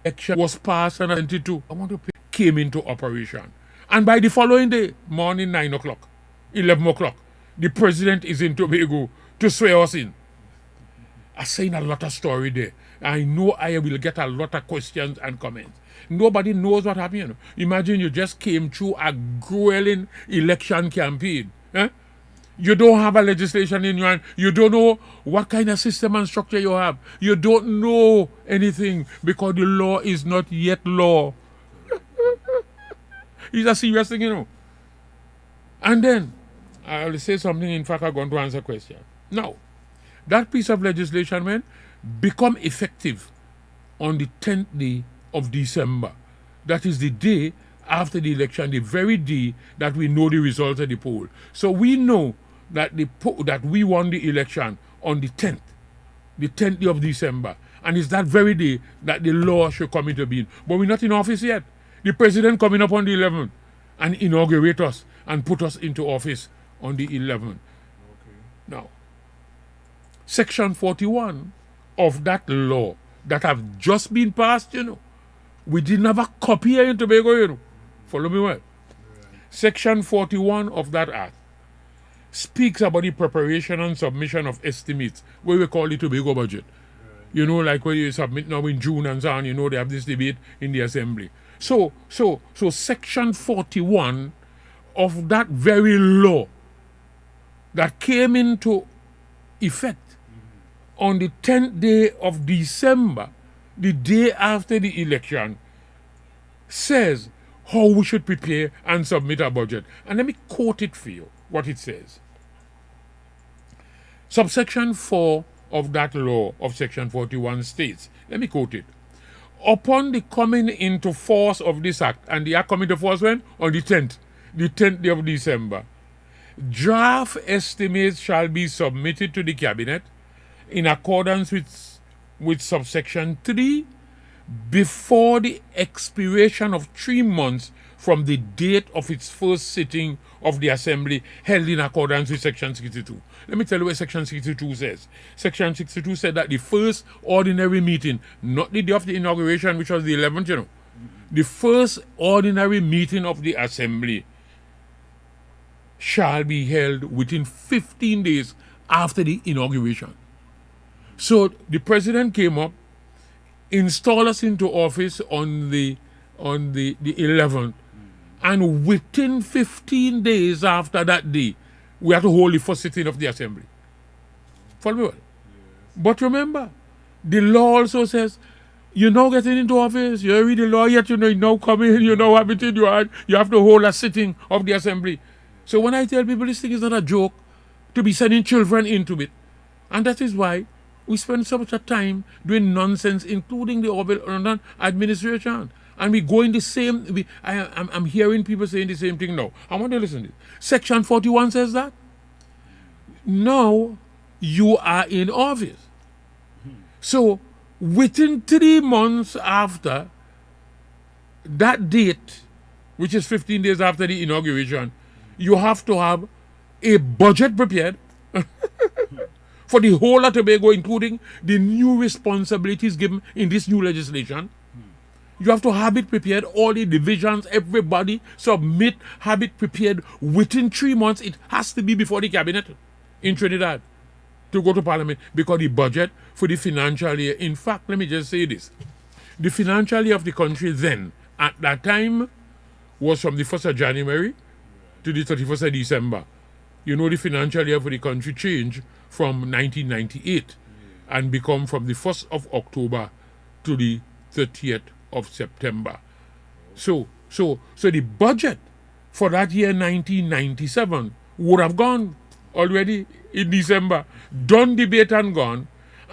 election was passed and 22 came into operation. And by the following day, morning 9 o'clock, 11 o'clock, the president is in Tobago to swear us in. I'm saying a lot of story there. I know I will get a lot of questions and comments. Nobody knows what happened. You know. Imagine you just came through a grueling election campaign. Eh? You don't have a legislation in your hand. You don't know what kind of system and structure you have. You don't know anything because the law is not yet law. It's a serious thing, you know. And then, I'll say something, in fact, I'm going to answer a question. Now, that piece of legislation, man, become effective on the 10th day of December. That is the day after the election, the very day that we know the results of the poll. So we know that that we won the election on the 10th day of December. And it's that very day that the law should come into being. But we're not in office yet. The president coming up on the 11th and inaugurate us and put us into office on the 11th. Okay. Now, Section 41 of that law that have just been passed, you know, we didn't have a copy here in Tobago, you know. Follow me well. Yeah. Section 41 of that act speaks about the preparation and submission of estimates, what we call the Tobago budget. Yeah. You know, like when you submit now in June and so on, you know, they have this debate in the assembly. So Section 41 of that very law that came into effect on the 10th day of December, the day after the election, says how we should prepare and submit our budget. And let me quote it for you, what it says. Subsection 4 of that law of Section 41 states, let me quote it. Upon the coming into force of this act, and the act coming into force when? On the 10th day of December, draft estimates shall be submitted to the Cabinet in accordance with subsection 3 before the expiration of 3 months from the date of its first sitting of the Assembly held in accordance with Section 62. Let me tell you what Section 62 says. Section 62 said that the first ordinary meeting, not the day of the inauguration, which was the 11th, you know, the first ordinary meeting of the Assembly shall be held within 15 days after the inauguration. So the president came up, installed us into office on the 11th, and within 15 days after that day, we had to hold the first sitting of the Assembly. Follow me well. Yes. But remember, the law also says, you're now getting into office, you read the law yet, you know, you now come in, you know everything you had, you have to hold a sitting of the Assembly. So when I tell people this thing is not a joke, to be sending children into it. And that is why we spend so much time doing nonsense, including the Orwell administration. And we go in the same, I'm hearing people saying the same thing now. I want to listen to this. Section 41 says that. Now you are in office. So within 3 months after that date, which is 15 days after the inauguration, you have to have a budget prepared for the whole of Tobago, including the new responsibilities given in this new legislation. You have to have it prepared, all the divisions, everybody submit, have it prepared within 3 months. It has to be before the Cabinet in Trinidad to go to Parliament, because the budget for the financial year, in fact, let me just say this. The financial year of the country then, at that time, was from the 1st of January to the 31st of December. You know, the financial year for the country changed from 1998 and become from the 1st of October to the 30th of September. So the budget for that year 1997 would have gone already in December. Done debate and gone.